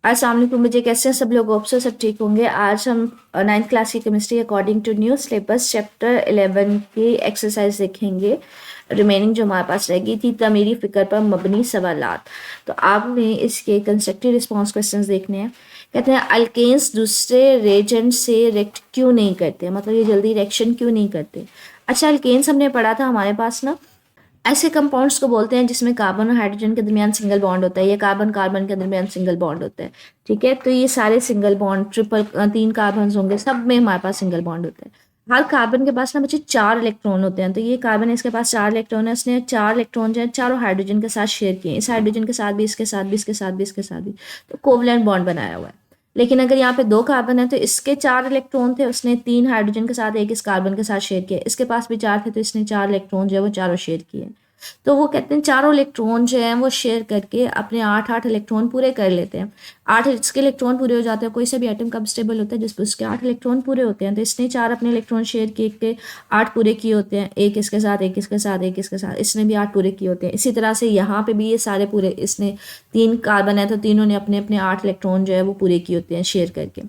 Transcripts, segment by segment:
अस्सलाम वालेकुम। मुझे कैसे हैं सब लोग? आपसे सब ठीक होंगे। आज हम 9th क्लास की chemistry according to new syllabus chapter 11 की एक्सरसाइज देखेंगे। रिमेनिंग जो हमारे पास रह गई थी तमीरी फ़िक्र पर मबनी सवालात। तो आपने इसके कंस्ट्रक्टिव रिस्पॉन्स क्वेश्चंस देखने हैं। कहते हैं अल्केन्स दूसरे रेजेंट से रिएक्ट क्यों नहीं करते, मतलब ये जल्दी रिएक्शन क्यों नहीं करते। अच्छा, अल्केन्स हमने पढ़ा था हमारे पास ना, ऐसे कंपाउंड्स को बोलते हैं जिसमें कार्बन और हाइड्रोजन के दरमियान सिंगल बॉन्ड होता है या कार्बन कार्बन के दरमियान सिंगल बॉन्ड होता है। ठीक है, तो ये सारे सिंगल बॉन्ड ट्रिपल 3 कार्बन होंगे, सब में हमारे पास सिंगल बॉन्ड होता है। हर कार्बन के पास ना बच्चे 4 इलेक्ट्रॉन होते हैं, तो ये कार्बन है, इसके पास 4 इलेक्ट्रॉन है, उसने 4 इलेक्ट्रॉन जो है चारों हाइड्रोजन के साथ शेयर किए, इस हाइड्रोजन के साथ भी, इसके साथ भी, इसके साथ भी, इसके साथ भी, तो कोवलेंट बॉन्ड बनाया हुआ है। लेकिन अगर यहाँ पे 2 कार्बन है तो इसके 4 इलेक्ट्रॉन थे, उसने 3 हाइड्रोजन के साथ एक इस कार्बन के साथ शेयर किया, इसके पास भी 4 थे तो इसने 4 इलेक्ट्रॉन जो है वो चारों शेयर किए। तो वो कहते हैं चारों इलेक्ट्रॉन जो हैं वो शेयर करके अपने 8 इलेक्ट्रॉन पूरे कर लेते हैं। 8 इसके इलेक्ट्रॉन पूरे हो जाते हैं। कोई सा भी एटम कब स्टेबल होता है जिसमें उसके 8 इलेक्ट्रॉन पूरे होते हैं, तो इसने 4 अपने इलेक्ट्रॉन शेयर किए के 8 पूरे किए होते हैं, एक इसके साथ, एक इसके साथ, एक इसके साथ, इसने भी 8 पूरे किए होते हैं। इसी तरह से यहाँ पे भी ये सारे पूरे, इसने 3 कार्बन है तो तीनों ने अपने अपने 8 इलेक्ट्रॉन जो है वो पूरे किए होते हैं शेयर करके।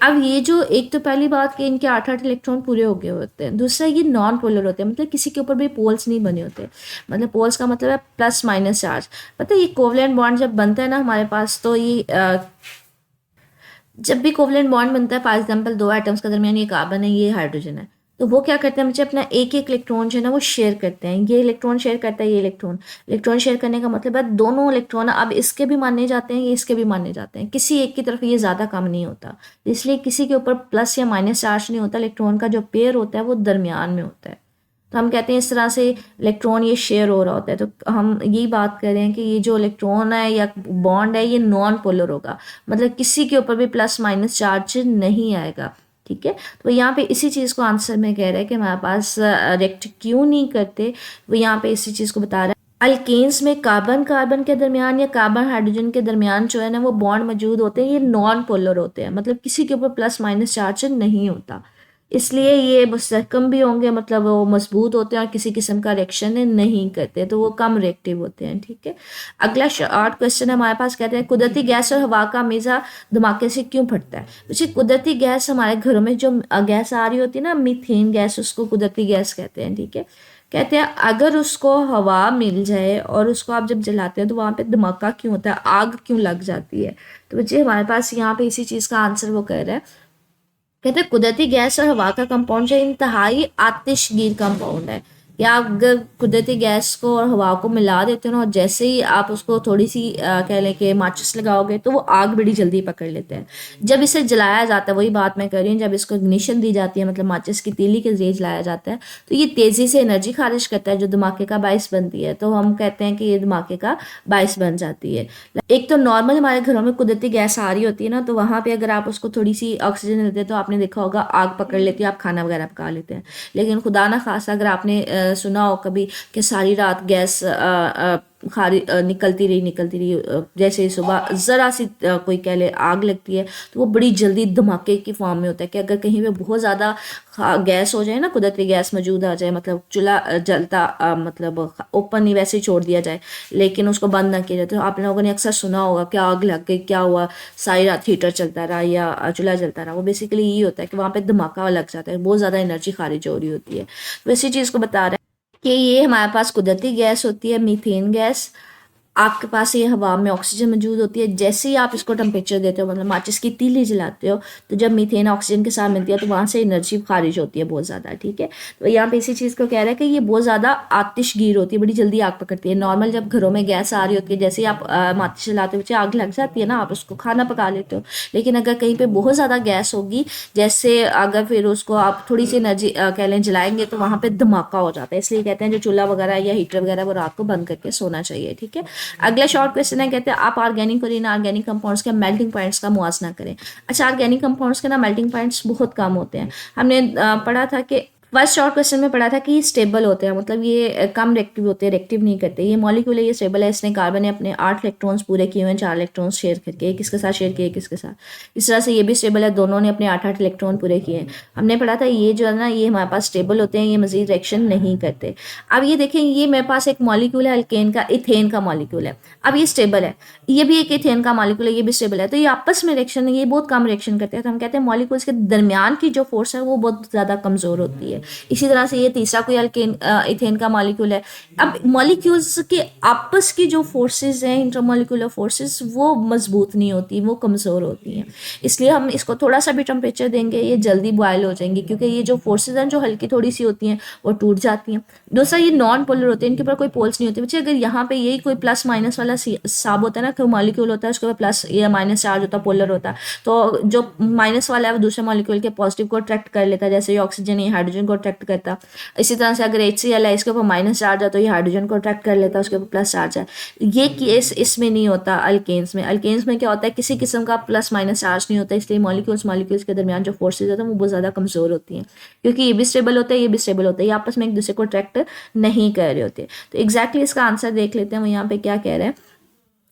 अब ये जो एक तो पहली बात कि इनके 8 इलेक्ट्रॉन पूरे हो गए होते हैं, दूसरा ये नॉन पोलर होते हैं, मतलब किसी के ऊपर भी पोल्स नहीं बने होते। मतलब पोल्स का मतलब है प्लस माइनस चार्ज। पता है ये कोवलेंट बॉन्ड जब बनता है ना हमारे पास, तो ये जब भी कोवलेंट बॉन्ड बनता है, फॉर एग्जाम्पल 2 एटम्स के दरमियान, ये कार्बन है ये हाइड्रोजन है, तो वो क्या करते हैं बच्चे, अपना एक एक इलेक्ट्रॉन जो है ना वो शेयर करते हैं। ये इलेक्ट्रॉन शेयर करता है, ये इलेक्ट्रॉन इलेक्ट्रॉन शेयर करने का मतलब है दोनों इलेक्ट्रॉन अब इसके भी माने जाते हैं, ये इसके भी माने जाते हैं, किसी एक की तरफ ये ज़्यादा कम नहीं होता। इसलिए किसी के ऊपर प्लस या माइनस चार्ज नहीं होता, इलेक्ट्रॉन का जो पेयर होता है वो दरमियान में होता है। तो हम कहते हैं इस तरह से इलेक्ट्रॉन ये शेयर हो रहा होता है। तो हम यही बात कर रहे हैं कि ये जो इलेक्ट्रॉन है या बॉन्ड है ये नॉन पोलर होगा, मतलब किसी के ऊपर भी प्लस माइनस चार्ज नहीं आएगा। ठीक है, तो यहाँ पे इसी चीज़ को आंसर में कह रहा है कि हमारे पास रिएक्ट क्यों नहीं करते। वो यहाँ पे इसी चीज़ को बता रहा है। अल्केन्स में कार्बन कार्बन के दरमियान या कार्बन हाइड्रोजन के दरमियान जो है ना वो बॉन्ड मौजूद होते हैं, ये नॉन पोलर होते हैं, मतलब किसी के ऊपर प्लस माइनस चार्ज नहीं होता, इसलिए ये मुस्तहकम भी होंगे, मतलब वो मजबूत होते हैं और किसी किस्म का रिएक्शन नहीं करते, तो वो कम रिएक्टिव होते हैं। ठीक है, अगला शॉर्ट क्वेश्चन है हमारे पास। कहते हैं कुदरती गैस और हवा का मेज़ा धमाके से क्यों फटता है। वैसे कुदरती गैस हमारे घरों में जो गैस आ रही होती है ना, मीथेन गैस, उसको कुदरती गैस कहते हैं। ठीक है, कहते हैं अगर उसको हवा मिल जाए और उसको आप जब जलाते हो तो वहाँ पे धमाका क्यों होता है, आग क्यों लग जाती है। तो बच्चे हमारे पास यहाँ पे इसी चीज़ का आंसर वो कह रहा है। कहते हैं कुदरती गैस और हवा का कंपाउंड जो इंतहाई आतिशगीर कंपाउंड है। या आप अगर कुदरती गैस को और हवा को मिला देते हो ना, और जैसे ही आप उसको थोड़ी सी कह लें कि माचिस लगाओगे तो वो आग बड़ी जल्दी पकड़ लेते हैं। जब इसे जलाया जाता है, वही बात मैं कर रही हूँ, जब इसको इग्निशन दी जाती है, मतलब माचिस की तीली के जरिए जलाया जाता है, तो ये तेज़ी से एनर्जी खारिज करता है जो धमाके का बायस बनती है। तो हम कहते हैं कि ये धमाके का बायस बन जाती है। एक तो नॉर्मल हमारे घरों में कुदरती गैस आ रही होती है ना, तो वहाँ पे अगर आप उसको थोड़ी सी ऑक्सीजन देते हैं तो आपने देखा होगा आग पकड़ लेती है, आप खाना वगैरह पका लेते हैं। लेकिन खुदा ना खासा अगर आपने सुना हो कभी कि सारी रात गैस खारी निकलती रही, जैसे सुबह ज़रा सी कोई कह ले आग लगती है, तो वो बड़ी जल्दी धमाके की फॉर्म में होता है कि अगर कहीं पे बहुत ज़्यादा गैस हो जाए ना, कुदरती गैस मौजूद आ जाए, मतलब चूल्हा जलता मतलब ओपन ही वैसे ही छोड़ दिया जाए लेकिन उसको बंद ना किया जाए, तो आप लोगों ने अक्सर सुना होगा कि आग लग गई, क्या हुआ, सारी रात हीटर चलता रहा या चूल्हा जलता रहा। वो बेसिकली यही होता है कि वहाँ पे धमाका लग जाता है, बहुत ज़्यादा एनर्जी खारिज हो रही होती है। तो इसी चीज़ को बता रहा है कि ये हमारे पास कुदरती गैस होती है, मीथेन गैस। आपके पास ये हवा में ऑक्सीजन मौजूद होती है, जैसे ही आप इसको टेम्परेचर देते हो, मतलब माचिस की तीली जलाते हो, तो जब मीथेन ऑक्सीजन के साथ मिलती है तो वहाँ से एनर्जी खारिज होती है बहुत ज़्यादा। ठीक है, तो यहाँ पे इसी चीज़ को कह रहा है कि ये बहुत ज़्यादा आतिशगीर होती है, बड़ी जल्दी आग पकड़ती है। नॉर्मल जब घरों में गैस आ रही होती है, जैसे ही आप माचिस जलाते हो आग लग जाती है ना, आप उसको खाना पका लेते हो। लेकिन अगर कहीं पर बहुत ज़्यादा गैस होगी, जैसे अगर फिर उसको आप थोड़ी सी एनर्जी कह लें जलाएंगे, तो वहाँ पर धमाका हो जाता है। इसलिए कहते हैं जो चूल्हा वगैरह या हीटर वगैरह वो रात को बंद करके सोना चाहिए। ठीक है, अगला शॉर्ट क्वेश्चन है। कहते हैं आप ऑर्गेनिक और इनऑर्गेनिक कंपाउंड्स के मेल्टिंग पॉइंट्स का मुआवजा करें। अच्छा, ऑर्गेनिक कंपाउंड्स के ना मेल्टिंग पॉइंट्स बहुत कम होते हैं। हमने पढ़ा था कि फर्स्ट शॉर्ट क्वेश्चन में पढ़ा था कि ये स्टेबल होते हैं, मतलब ये कम रिएक्टिव होते हैं, रिएक्टिव नहीं करते। ये मॉलिक्यूल है, ये स्टेबल है, इसने कार्बन ने अपने 8 इलेक्ट्रॉन्स पूरे किए हुए हैं, 4 इलेक्ट्रॉन्स शेयर करके, एक इसके साथ शेयर किए, एक इसके साथ। इस तरह से ये भी स्टेबल है, दोनों ने अपने 8 इलेक्ट्रॉन पूरे किए हैं। हमने पढ़ा था ये जो है ना, ये हमारे पास स्टेबल होते हैं, ये मजीद रिएक्शन नहीं करते। अब ये देखें, ये मेरे पास एक मॉलिक्यूल है अल्केन का, इथेन का मॉलिक्यूल है। अब ये स्टेबल है, ये भी एक इथेन का मॉलिक्यूल है, ये भी स्टेबल है। तो ये आपस में रिएक्शन, ये बहुत कम रिएक्शन करते हैं। तो हम कहते हैं मॉलिक्यूल्स के दरमियान की जो फोर्स है वो बहुत ज़्यादा कमज़ोर होती है। इसी तरह से ये तीसरा कोई अल्केन इथेन का मॉलिक्यूल है। अब मॉलिक्यूल्स के आपस की जो फोर्सेस हैं, इंटरमॉलिक्यूलर फोर्सेस, वो मजबूत नहीं होती, वो कमज़ोर होती हैं। इसलिए हम इसको थोड़ा सा भी टेम्परेचर देंगे ये जल्दी बॉयल हो जाएंगी, क्योंकि ये जो फोर्सेज हैं जो हल्की थोड़ी सी होती हैं वो टूट जाती हैं। दूसरा, ये नॉन पोलर होते हैं, इनके ऊपर कोई पोल्स नहीं होते। बच्चे अगर यहाँ पे यही कोई प्लस माइनस वाला साब होता है ना, कोई मॉलिक्यूल होता है उसके ऊपर प्लस या माइनस चार्ज होता है, पोलर होता है, तो जो माइनस वाला है वो दूसरे मॉलिक्यूल के पॉजिटिव को अट्रैक्ट कर लेता है, जैसे ये ऑक्सीजन ये हाइड्रोजन को अट्रैक्ट करता। इसी तरह से अगर HCl है, इसके ऊपर माइनस चार्ज है तो ये हाइड्रोजन को अट्रैक्ट कर लेता है, उसके ऊपर प्लस चार्ज है। ये केस इसमें नहीं होता अल्केन्स में। अल्केन्स में क्या होता है, किसी किस्म का प्लस माइनस चार्ज नहीं होता, इसलिए मॉलिक्यूल्स के दरमियान जो फोर्सेज होते हैं वो बहुत ज़्यादा कमज़ोर होती हैं, क्योंकि ये भी स्टेबल होता है, ये भी स्टेबल होता है, ये आपस में एक दूसरे को अट्रैक्ट नहीं कर रहे होते। तो एग्जैक्टली इसका आंसर देख लेते हैं, वो यहाँ पे क्या कह रहे हैं।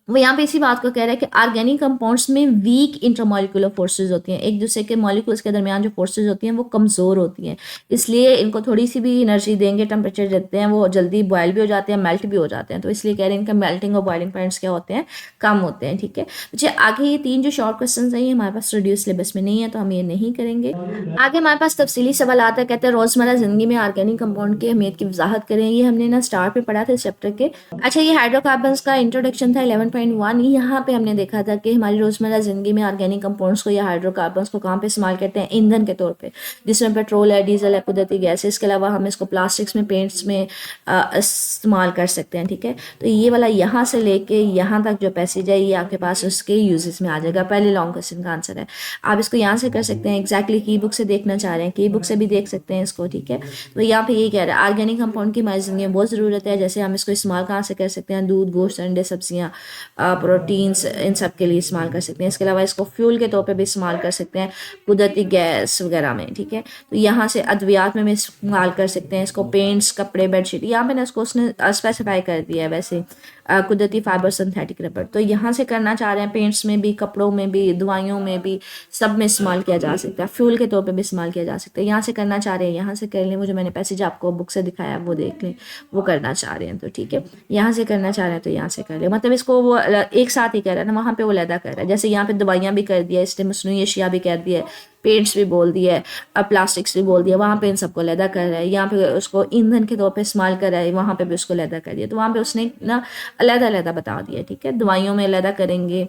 वो यहाँ पे इसी बात को कह रहा है कि ऑर्गेनिक कंपाउंड्स में वीक इंटरमॉलिक्यूलर फोर्सेज होती हैं, एक दूसरे के मॉलिक्यूल्स के दरमियान जो फोर्सेज होती हैं वो कमज़ोर होती हैं, इसलिए इनको थोड़ी सी भी एनर्जी देंगे, टेम्परेचर देते हैं, वो जल्दी बॉयल भी हो जाते हैं, मेल्ट भी हो जाते हैं। तो इसलिए कह रहे हैं इनका मेल्टिंग और बॉइलिंग पॉइंट्स क्या होते हैं, कम होते हैं। ठीक है बच्चे, आगे ये 3 जो शॉर्ट क्वेश्चन है ये हमारे पास रिड्यूस सिलेबस में नहीं है, तो हम ये नहीं करेंगे। आगे हमारे पास तफसीली सवाल आता है, कहते हैं रोज़मर्रा ज़िंदगी में ऑर्गेनिक कंपाउंड की अहमियत की वजाहत करें। ये हमने ना स्टार्ट में पढ़ा था इस चैप्टर के। अच्छा, ये हाइड्रोकार्बन्स का इंट्रोडक्शन था 11.1। यहाँ पे हमने देखा था कि हमारी रोज़मर्रा ज़िंदगी में ऑर्गेनिक कंपाउंड्स को या हाइड्रोकार्बन्स को कहाँ पे इस्तेमाल करते हैं, ईंधन के तौर पे, जिसमें पेट्रोल है, डीजल है, कुदरती गैस है। इसके अलावा हम इसको प्लास्टिक्स में, पेंट्स में इस्तेमाल कर सकते हैं। ठीक है, तो ये वाला यहाँ से लेके यहाँ तक जो पैसेज है ये आपके पास उसके यूजेस में आ जाएगा। पहले लॉन्ग क्वेश्चन का आंसर है, आप इसको यहाँ से कर सकते हैं। एग्जैक्टली की बुक से देखना चाह रहे हैं, की बुक से भी देख सकते हैं इसको। ठीक है, तो यहाँ पे ये कह रहा है ऑर्गेनिक कंपाउंड की हमारी ज़िंदगी में बहुत ज़रूरत है। जैसे हम इसको इस्तेमाल कहाँ से कर सकते हैं, दूध, गोश्त, अंडे, सब्जियाँ, प्रोटीन्स, इन सब के लिए इस्तेमाल कर सकते हैं। इसके अलावा इसको फ्यूल के तौर पे भी इस्तेमाल कर सकते हैं, कुदरती गैस वगैरह में। ठीक है, तो यहाँ से अद्वियात में भी इस्तेमाल कर सकते हैं इसको, पेंट्स, कपड़े, बेडशीट। यहाँ पे ना इसको उसने स्पेसिफाई कर दिया है वैसे, कुदरती फाइबर, सिंथेटिक रबर। तो यहाँ से करना चाह रहे हैं, पेंट्स में भी, कपड़ों में भी, दवाइयों में भी, सब में इस्तेमाल किया जा सकता है, फ्यूल के तौर पे भी इस्तेमाल किया जा सकता है। यहाँ से करना चाह रहे हैं, यहाँ से कर लें, वो जो मैंने पैसेज आपको बुक से दिखाया वो देख लें, वो करना चाह रहे हैं तो ठीक है। यहाँ से करना चाह रहे हैं तो यहाँ से कर लें, मतलब इसको वो एक साथ ही कर रहा है ना, वहाँ पे वो लहदा कर रहा है। जैसे यहाँ पे दवाइयाँ भी कर दिया, इसने मसनूई अशिया भी कर दिया है, पेंट्स भी बोल दिया है, अब प्लास्टिक्स भी बोल दिया, वहाँ पे इन सबको लहदा कर रहा है। यहाँ पे उसको ईंधन के तौर पे इस्तेमाल कर रहा है, वहाँ पे भी उसको लहदा कर दिया। तो वहाँ पे उसने ना अलग-अलग बता दिया। ठीक है, दवाइयों में अलग करेंगे,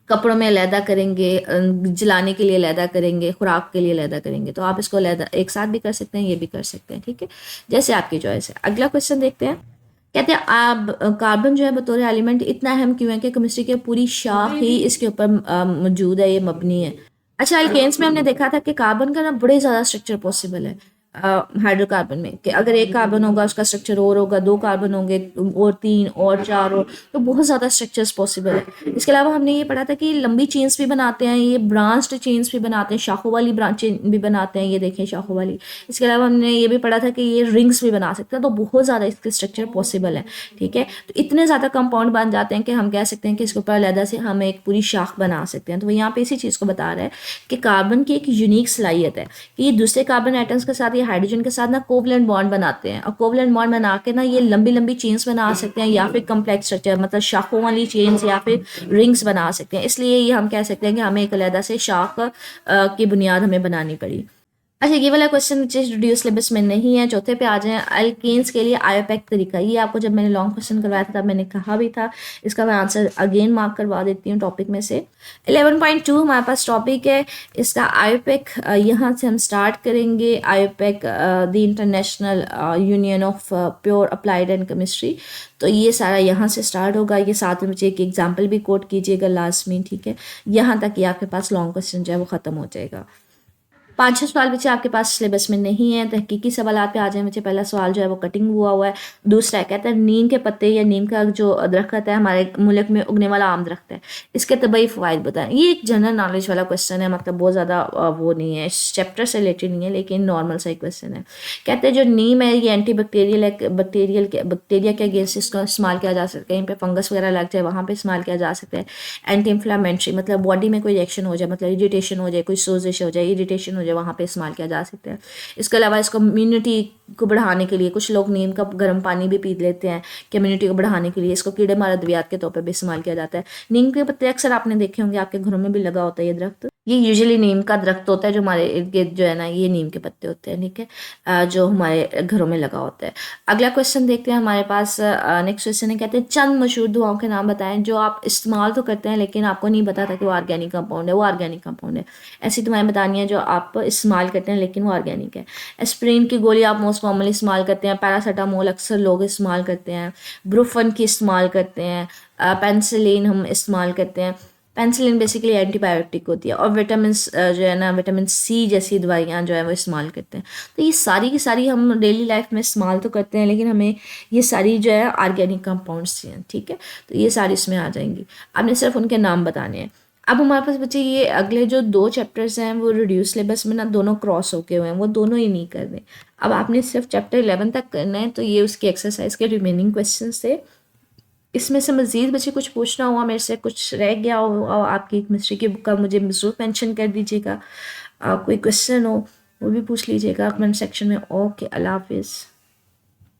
कपड़ों में अलहदा करेंगे, जलाने के लिए अलहदा करेंगे, खुराक के लिए अलहदा करेंगे। तो आप इसको अलहदा एक साथ भी कर सकते हैं, ये भी कर सकते हैं। ठीक है, जैसे आपकी चॉइस है। अगला क्वेश्चन देखते हैं, कहते हैं आप कार्बन जो है बतौर एलिमेंट इतना अहम क्यों है कि केमिस्ट्री की पूरी शाख ही इसके ऊपर मौजूद है, ये मबनी है। अच्छा, अल्केन्स में हमने देखा था कि कार्बन का ना बड़े ज़्यादा स्ट्रक्चर पॉसिबल है हाइड्रोकार्बन में, कि अगर एक कार्बन होगा उसका स्ट्रक्चर और होगा, 2 कार्बन होंगे और 3 और 4 और, तो बहुत ज़्यादा स्ट्रक्चर्स पॉसिबल है। इसके अलावा हमने ये पढ़ा था कि लंबी चेन्स भी बनाते हैं, ये ब्रांच्ड चेन्स भी बनाते हैं, शाखों वाली ब्रांच चेन भी बनाते हैं, ये देखें शाखों वाली। इसके अलावा हमने ये भी पढ़ा था कि ये रिंग्स भी बना सकते हैं, तो बहुत ज़्यादा इसके स्ट्रक्चर पॉसिबल है। ठीक है, तो इतने ज़्यादा कंपाउंड बन जाते हैं कि हम कह सकते हैं कि इसके ऊपर अलहदा से हम एक पूरी शाख बना सकते हैं। तो वो यहाँ पे इसी चीज़ को बता रहा है कि कार्बन की एक यूनिक सलाहियत है कि ये दूसरे कार्बन एटम्स के साथ, ये हाइड्रोजन के साथ ना कोवलेंट बॉन्ड बनाते हैं, और कोवलेंट बॉन्ड बना के ना ये लंबी लंबी चेन्स बना सकते हैं, या फिर कम्प्लेक्स स्ट्रक्चर मतलब शाखों वाली चेन्स या फिर रिंग्स बना सकते हैं। इसलिए ये हम कह सकते हैं कि हमें एक अलहदा से शाख की बुनियाद हमें बनानी पड़ी। अच्छा, ये वाला क्वेश्चन रिड्यूस सिलेबस में नहीं है। चौथे पे आ जाएं, अल्केन्स के लिए आयोपैक तरीका। ये आपको जब मैंने लॉन्ग क्वेश्चन करवाया था तब मैंने कहा भी था, इसका मैं आंसर अगेन मार्क करवा देती हूँ टॉपिक में से। 11.2 हमारे पास टॉपिक है इसका आयोपैक। यहाँ से हम स्टार्ट करेंगे। IUPAC the international union of pure applied and chemistry. तो ये सारा यहाँ से स्टार्ट होगा। ये साथ में मुझे एक एग्जाम्पल भी कोट कीजिएगा लास्ट में। ठीक है, यहाँ तक ये आपके पास लॉन्ग क्वेश्चन जो है वो ख़त्म हो जाएगा। 5-6 सवाल बच्चे आपके पास सिलेबस में नहीं है। तहकीकी सवालात पे आ जाए बच्चे। पहला सवाल जो है वो कटिंग हुआ है। दूसरा कहता है नीम के पत्ते या नीम का जो दरख्त है हमारे मुल्क में उगने वाला आम दरख्त है, इसके तबई फ़वाइद बताएं। ये एक जनरल नॉलेज वाला क्वेश्चन है, मतलब बहुत ज़्यादा वो नहीं है, इस चैप्टर से रिलेटेड नहीं है, लेकिन नॉर्मल सा क्वेश्चन है। कहते हैं जो नीम है ये एंटी बैक्टीरियल है, बैक्टीरिया के अगेंस्ट इसका इस्तेमाल किया जा सकता है। कहीं पे फंगस वगैरह लग जाए वहाँ पे इस्तेमाल किया जा सकता है। एंटी इन्फ्लामेंट्री, मतलब बॉडी में कोई रिएक्शन हो जाए, मतलब इरिटेशन हो जाए, कोई सोजिश हो जाए, इरिटेशन हो जाए, वहाँ पे इस्तेमाल किया जा सकता है। इसके अलावा इसको इम्यूनिटी को बढ़ाने के लिए कुछ लोग नीम का गर्म पानी भी पी लेते हैं, कम्युनिटी को बढ़ाने के लिए। इसको कीड़े मार अद्वियात के तौर पर भी इस्तेमाल किया जाता है। नीम के पत्ते अक्सर आपने देखे होंगे, आपके घरों में भी लगा होता है ये दरख्त। ये यूजुअली नीम का दरख्त होता है जो हमारे इर्द गिर्द जो है ना, ये नीम के पत्ते होते हैं, ठीक है, जो हमारे घरों में लगा होता है। अगला क्वेश्चन देखते हैं हमारे पास। नेक्स्ट क्वेश्चन है, कहते हैं चंद मशहूर दुआओं के नाम बताएं जो आप इस्तेमाल तो करते हैं लेकिन आपको नहीं पता था कि वो ऑर्गेनिक कंपाउंड है। वो ऑर्गेनिक कंपाउंड है। ऐसी दुआएं बतानी है जो आप इस्तेमाल करते हैं लेकिन वो ऑर्गेनिक है। एस्प्रिन की गोली आप मोस्ट कॉमनली इस्तेमाल करते हैं। पैरासीटामोल अक्सर लोग इस्तेमाल करते हैं। ब्रुफन की इस्तेमाल करते हैं। पेंसिलिन हम इस्तेमाल करते हैं। पेंसिलिन बेसिकली एंटीबायोटिक होती है। और विटामिन जो है ना, विटामिन सी जैसी दवाइयाँ जो है वो इस्तेमाल करते हैं। तो ये सारी की सारी हम डेली लाइफ में इस्तेमाल तो करते हैं लेकिन हमें ये सारी जो है ऑर्गेनिक कंपाउंड्स हैं, ठीक है। तो ये सारी इसमें आ जाएंगी, आपने सिर्फ उनके नाम बताने हैं। अब हमारे पास बच्चे ये अगले जो 2 चैप्टर्स हैं वो रिड्यूस सिलेबस में ना दोनों क्रॉस होके हुए हैं, वो दोनों ही नहीं कर रहे। अब आपने सिर्फ चैप्टर 11 तक करना है, तो ये उसकी एक्सरसाइज के रिमेनिंग क्वेश्चन थे। इसमें से मज़ीद बच्चे कुछ पूछना हुआ मेरे से, कुछ रह गया हो आपकी केमिस्ट्री की बुक का, मुझे ज़रूर मेंशन कर दीजिएगा। कोई क्वेश्चन हो वो भी पूछ लीजिएगा कमेंट सेक्शन में। ओके, अल्लाह हाफिज़।